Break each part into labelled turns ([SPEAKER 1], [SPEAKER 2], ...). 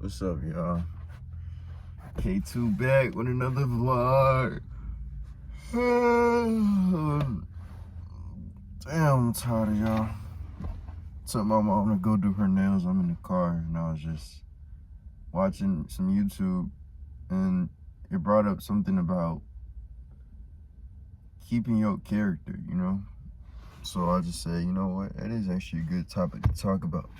[SPEAKER 1] What's up, y'all? K2 back with another vlog. Damn, I'm tired of y'all. Took my mom to go do her nails. I'm in the car and I was just watching some YouTube and it brought up something about keeping your character, you know? So I just said, you know what? That is actually a good topic to talk about.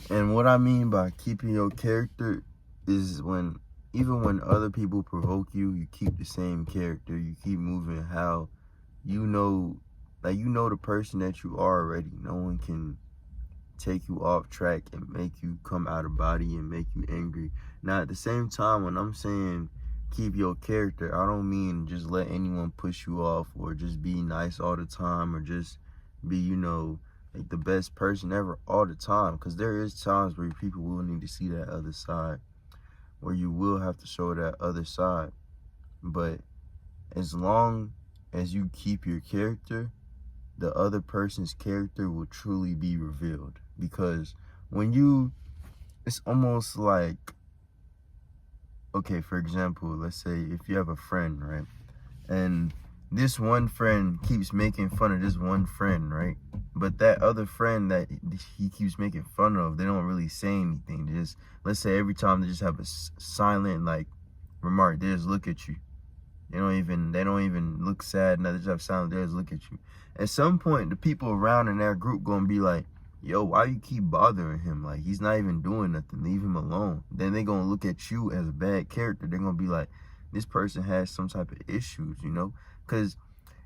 [SPEAKER 1] And what I mean by keeping your character is even when other people provoke you, you keep the same character. You keep moving how you know the person that you are already. No one can take you off track and make you come out of body and make you angry. Now, at the same time, when I'm saying keep your character, I don't mean just let anyone push you off or just be nice all the time or just be, like the best person ever all the time. Because there is times where people will need to see that other side, where you will have to show that other side. But as long as you keep your character, the other person's character will truly be revealed. Because it's almost like, okay, for example, let's say if you have a friend, right? And this one friend keeps making fun of this one friend, right? But that other friend that he keeps making fun of, they don't really say anything. They just, let's say every time they just have a silent, like, remark. They just look at you. They don't even look sad. No, they just have silent. They just look at you. At some point, the people around in that group gonna be like, yo, why you keep bothering him? Like, he's not even doing nothing. Leave him alone. Then they gonna look at you as a bad character. They're gonna be like, this person has some type of issues, Because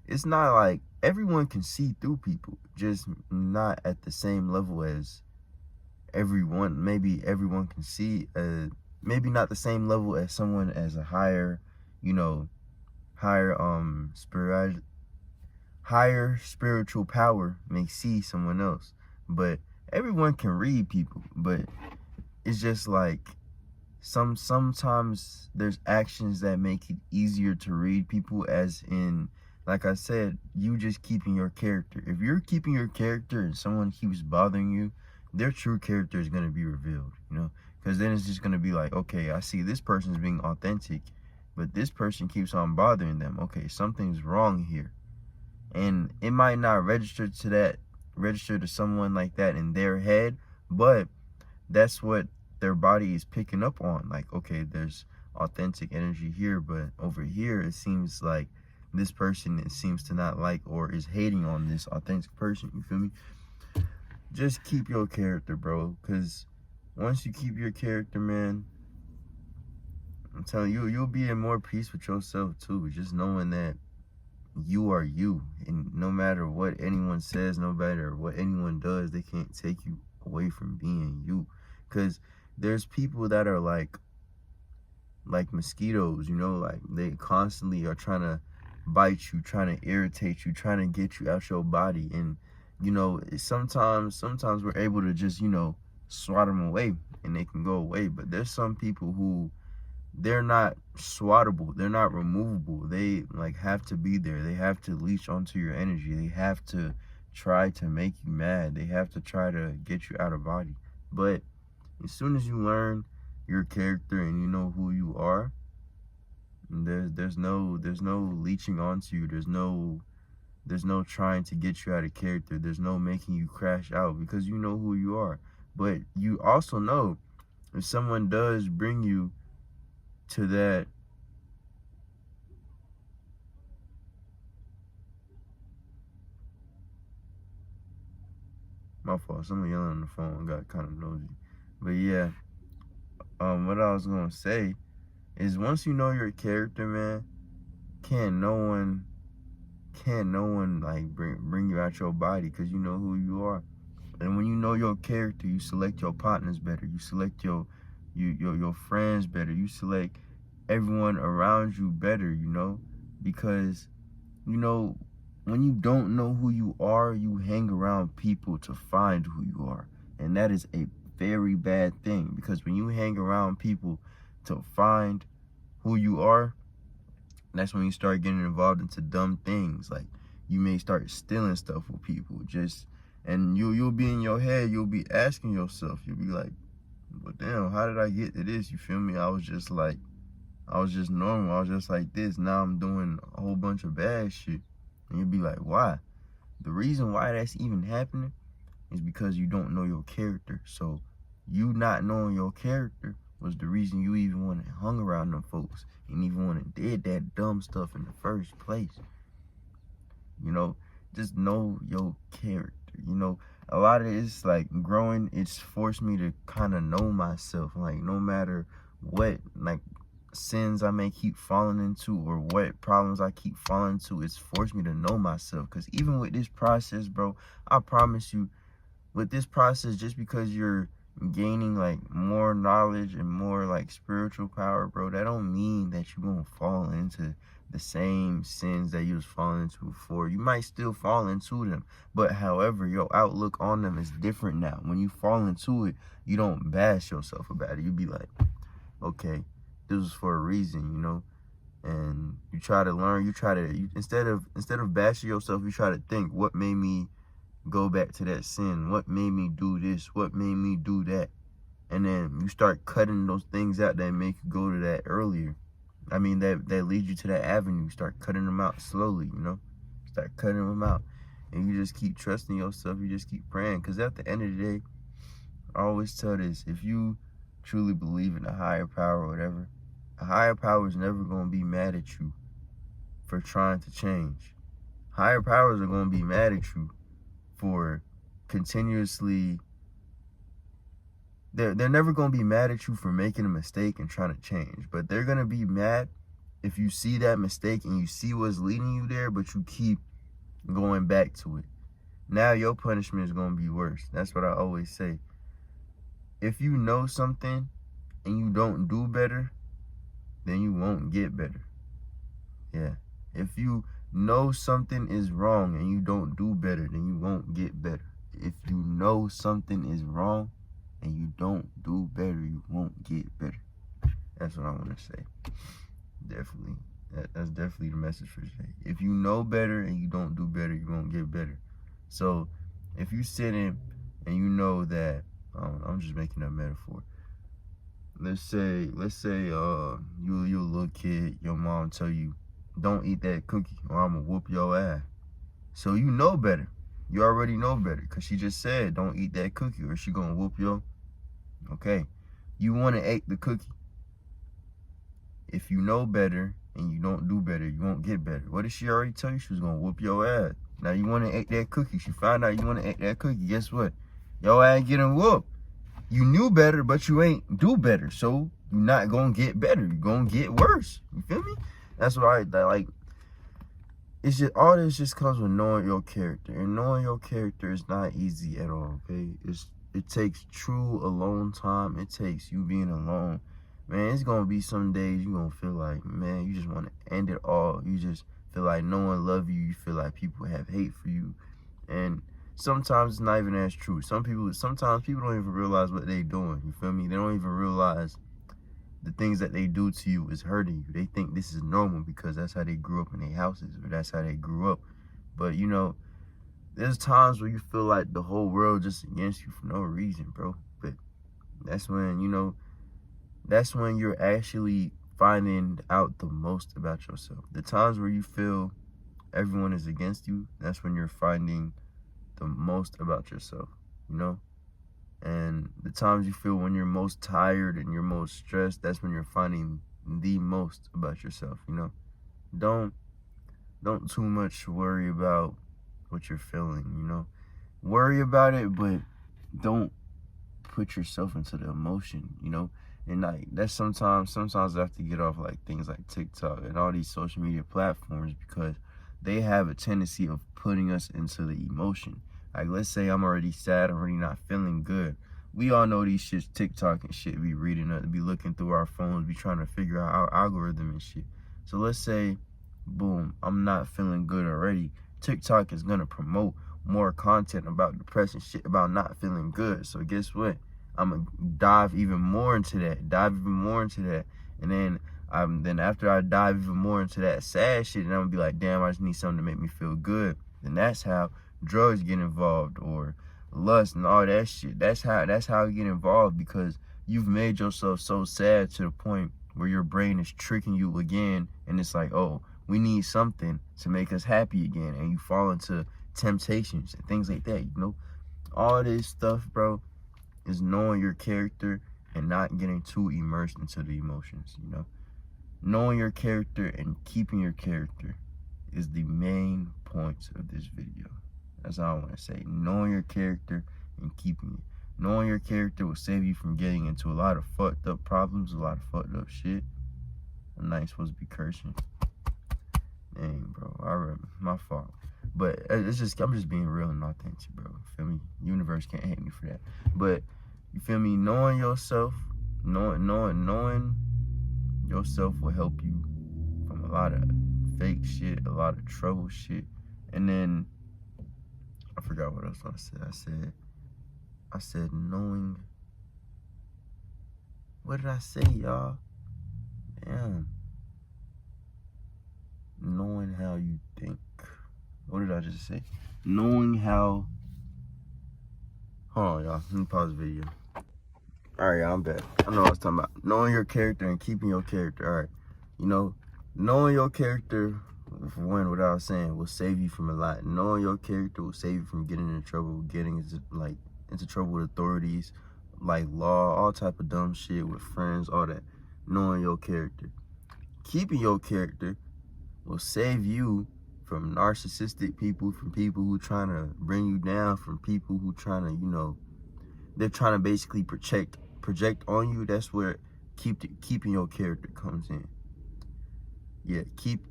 [SPEAKER 1] it's not like everyone can see through people, just not at the same level as everyone. Maybe everyone can see, maybe not the same level as someone as a higher, higher spiritual power may see someone else. But everyone can read people. But it's just like sometimes there's actions that make it easier to read people, as in, like I said, you just keeping your character. If you're keeping your character and someone keeps bothering you, their true character is going to be revealed, because then it's just going to be like, okay, I see this person's being authentic, but this person keeps on bothering them. Okay, something's wrong here. And it might not register to someone like that in their head, but that's what their body is picking up on. Like, okay, there's authentic energy here, but over here it seems like this person seems to not like or is hating on this authentic person. You feel me? Just keep your character, bro, because once you keep your character, man, I'm telling you, you'll be in more peace with yourself too, just knowing that you are you, and no matter what anyone says, no matter what anyone does, they can't take you away from being you. Because there's people that are like mosquitoes, like they constantly are trying to bite you, trying to irritate you, trying to get you out your body. And sometimes we're able to just swat them away and they can go away. But there's some people who, they're not swattable, they're not removable. They have to be there. They have to leech onto your energy. They have to try to make you mad. They have to try to get you out of body. But as soon as you learn your character and you know who you are, there's no leeching onto you. There's no trying to get you out of character. There's no making you crash out, because you know who you are. But you also know if someone does bring you to that my fault, someone yelling on the phone got kind of nosy. But yeah, what I was gonna say is, once you know your character, man, can't no one like bring you out your body, because you know who you are. And when you know your character, you select your partners better, you select your friends better, you select everyone around you better, because when you don't know who you are, you hang around people to find who you are. And that is a very bad thing, because when you hang around people to find who you are, that's when you start getting involved into dumb things. Like, you may start stealing stuff with people, and you'll be in your head, you'll be asking yourself, you'll be like, but damn, how did I get to this? You feel me? I was just normal. I was just like this. Now I'm doing a whole bunch of bad shit. And you'd be like, why? The reason why that's even happening is because you don't know your character. So you not knowing your character was the reason you even went and hung around them folks and even went and did that dumb stuff in the first place. You know, just know your character. You know, a lot of it's like growing, it's forced me to kind of know myself. Like, no matter what, like, sins I may keep falling into or what problems I keep falling into, it's forced me to know myself. Because even with this process, bro, I promise you, with this process, just because you're gaining like more knowledge and more like spiritual power, bro, that don't mean that you're gonna fall into the same sins that you was falling into before. You might still fall into them, but however, your outlook on them is different now. When you fall into it, you don't bash yourself about it. You be like, okay, this was for a reason, you know. And you try to learn. Instead of bashing yourself, you try to think, what made me go back to that sin? What made me do this? What made me do that? And then you start cutting those things out that make you go to that earlier. I mean, that leads you to that avenue. Start cutting them out slowly, you know. Start cutting them out. And you just keep trusting yourself. You just keep praying. Because at the end of the day, I always tell this, if you truly believe in a higher power or whatever, a higher power is never going to be mad at you for trying to change. Higher powers are going to be mad at you for continuously, they're never going to be mad at you for making a mistake and trying to change, but they're going to be mad if you see that mistake and you see what's leading you there, but you keep going back to it. Now your punishment is going to be worse. That's what I always say. If you know something and you don't do better, then you won't get better. Yeah. If you know something is wrong and you don't do better, then you won't get better. If you know something is wrong and you don't do better, you won't get better. That's what I want to say. Definitely. That's definitely the message for today. If you know better and you don't do better, you won't get better. So if you sit in and you know that, I'm just making a metaphor. Let's say you a little kid, your mom tell you, don't eat that cookie or I'm gonna whoop your ass. So you know better. You already know better because she just said don't eat that cookie or she gonna whoop your. Okay. You want to eat the cookie. If you know better and you don't do better, you won't get better. What did she already tell you? She was gonna whoop your ass. Now you want to eat that cookie. She found out you want to eat that cookie. Guess what? Your ass getting whooped. You knew better, but you ain't do better. So you're not gonna get better. You're gonna get worse. You feel me? That's why I like. It's just, all this just comes with knowing your character, and knowing your character is not easy at all. Okay, it takes true alone time. It takes you being alone. Man, it's gonna be some days you gonna feel like, man, you just want to end it all. You just feel like no one love you. You feel like people have hate for you, and sometimes it's not even as true. Sometimes people don't even realize what they doing. You feel me? They don't even realize the things that they do to you is hurting you. They think this is normal because that's how they grew up in their houses, or that's how they grew up. But you know, there's times where you feel like the whole world just against you for no reason, bro. But that's when, you know, that's when you're actually finding out the most about yourself. The times where you feel everyone is against you, that's when you're finding the most about yourself, you know? And the times you feel when you're most tired and you're most stressed, that's when you're finding the most about yourself, you know? Don't too much worry about what you're feeling, you know? Worry about it, but don't put yourself into the emotion, you know? And like, that's sometimes I have to get off like things like TikTok and all these social media platforms because they have a tendency of putting us into the emotion. Like, let's say I'm already sad, I'm already not feeling good. We all know these shits, TikTok and shit, be reading it, be looking through our phones, be trying to figure out our algorithm and shit. So let's say, boom, I'm not feeling good already. TikTok is gonna promote more content about depression, shit about not feeling good. So guess what? I'm gonna dive even more into that. And then after I dive even more into that sad shit, and I'm gonna be like, damn, I just need something to make me feel good. Then that's how drugs get involved, or lust and all that shit. That's how I get involved, because you've made yourself so sad to the point where your brain is tricking you again, and it's like, oh, we need something to make us happy again, and you fall into temptations and things like that, you know. All this stuff, bro, is knowing your character and not getting too immersed into the emotions, you know. Knowing your character and keeping your character is the main point of this video. That's all I want to say. Knowing your character and keeping it. Knowing your character will save you from getting into a lot of fucked up problems, a lot of fucked up shit. I'm not supposed to be cursing. Dang, bro. I remember. My fault. But it's just, I'm just being real and authentic, bro. Feel me? Universe can't hate me for that. But you feel me? Knowing yourself, knowing yourself will help you from a lot of fake shit, a lot of trouble shit. And then I forgot what else I said. I said knowing. What did I say, y'all? Damn. Knowing how you think. What did I just say? Knowing how. Hold on, y'all. Let me pause the video. Alright, y'all, I'm back. I know what I was talking about. Knowing your character and keeping your character. Alright. You know, knowing your character, for one, what I was saying, will save you from a lot. Knowing your character will save you from getting into trouble, getting into trouble with authorities, like law, all type of dumb shit with friends, all that. Knowing your character. Keeping your character will save you from narcissistic people, from people who trying to bring you down, from people who trying to, you know, they're trying to basically project on you. That's where keeping your character comes in. Yeah,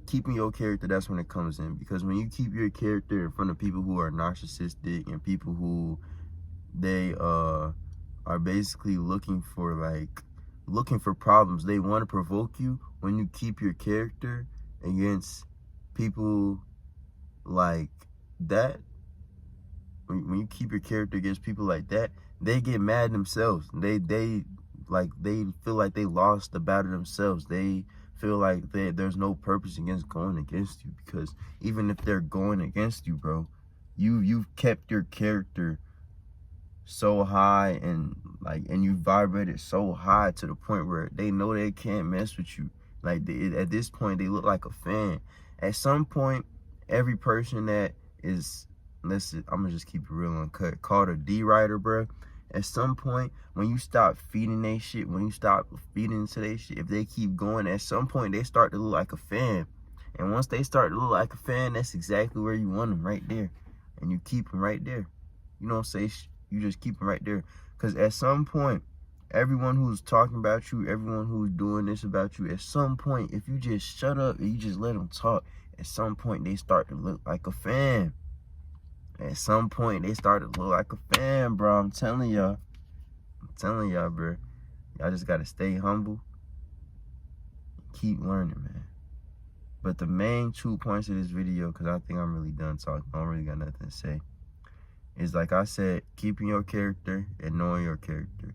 [SPEAKER 1] keeping your character, that's when it comes in. Because when you keep your character in front of people who are narcissistic and people who they are basically looking for problems, they want to provoke you. When you keep your character against people like that, when you keep your character against people like that, they get mad themselves. They feel like they lost the battle themselves. They feel like there's no purpose against going against you, because even if they're going against you, bro, you've kept your character so high and you vibrated so high to the point where they know they can't mess with you. Like at this point, they look like a fan. At some point, every person that is, I'm gonna just keep it real uncut, called a D-Rider, bro. At some point, when you stop feeding they shit, when you stop feeding into they shit, if they keep going, at some point they start to look like a fan. And once they start to look like a fan, that's exactly where you want them, right there. And you keep them right there. You don't say you just keep them right there. Because at some point, everyone who's talking about you, everyone who's doing this about you, at some point, if you just shut up and you just let them talk, at some point they start to look like a fan. At some point, they started to look like a fan, bro. I'm telling y'all, bro. Y'all just got to stay humble. Keep learning, man. But the main 2 points of this video, because I think I'm really done talking, I don't really got nothing to say, is like I said, keeping your character and knowing your character.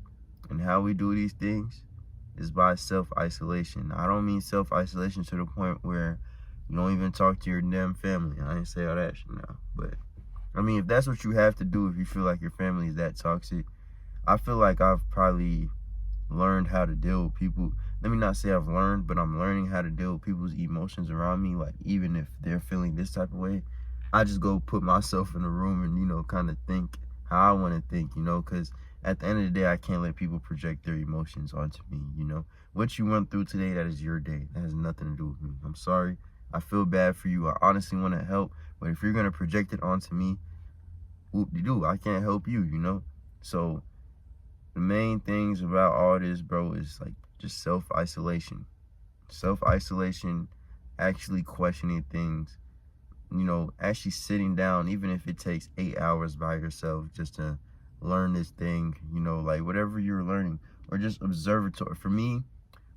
[SPEAKER 1] And how we do these things is by self-isolation. I don't mean self-isolation to the point where you don't even talk to your damn family. I ain't say all that shit now, but I mean, if that's what you have to do, if you feel like your family is that toxic, I feel like I've probably learned how to deal with people. Let me not say I've learned, but I'm learning how to deal with people's emotions around me. Like, even if they're feeling this type of way, I just go put myself in a room and, you know, kind of think how I want to think, you know, because at the end of the day, I can't let people project their emotions onto me, you know. What you went through today, that is your day. That has nothing to do with me. I'm sorry. I feel bad for you. I honestly want to help, but if you're going to project it onto me, whoop-de-doo, I can't help you, you know? So the main things about all this, bro, is like just self-isolation. Self-isolation, actually questioning things, you know, actually sitting down, even if it takes 8 hours by yourself just to learn this thing, you know, like whatever you're learning, or just observatory. For me,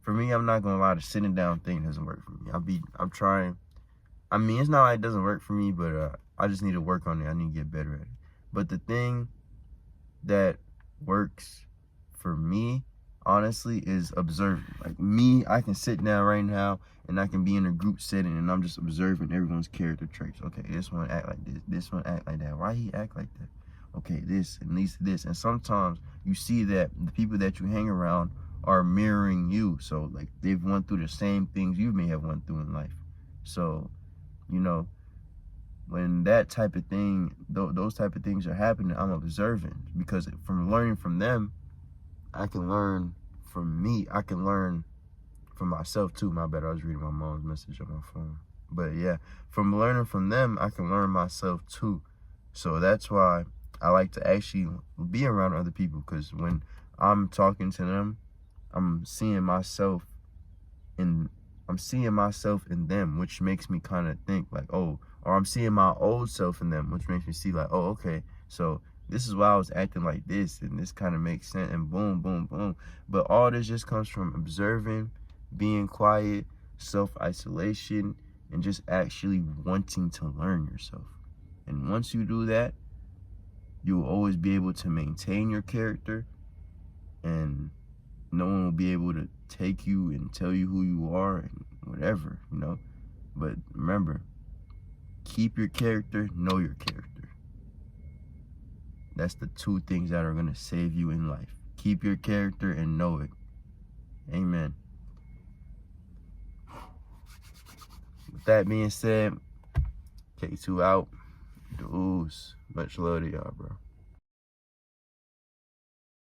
[SPEAKER 1] I'm not gonna lie, the sitting down thing doesn't work for me. I'm trying. I mean, it's not like it doesn't work for me, but I just need to work on it. I need to get better at it. But the thing that works for me, honestly, is observing. Like me, I can sit down right now and I can be in a group setting and I'm just observing everyone's character traits. Okay, this one act like this one act like that. Why he act like that? okay, this and this. And sometimes you see that the people that you hang around are mirroring you. So like they've went through the same things you may have went through in life. So, you know, when that type of thing, those type of things are happening, I'm observing, because from learning from them, I can learn from me. I can learn from myself too. My bad, I was reading my mom's message on my phone. But yeah, from learning from them, I can learn myself too. So that's why I like to actually be around other people, because when I'm talking to them, I'm seeing myself in them, which makes me kind of think like, oh, or I'm seeing my old self in them, which makes me see like, oh, okay, so this is why I was acting like this, and this kind of makes sense, and boom, boom, boom. But all this just comes from observing, being quiet, self-isolation, and just actually wanting to learn yourself. And once you do that, you will always be able to maintain your character, and no one will be able to take you and tell you who you are and whatever, you know. But remember, keep your character, know your character. That's the two things that are going to save you in life. Keep your character and know it. Amen. With that being said, K2 out. The ooze. Much love to y'all, bro.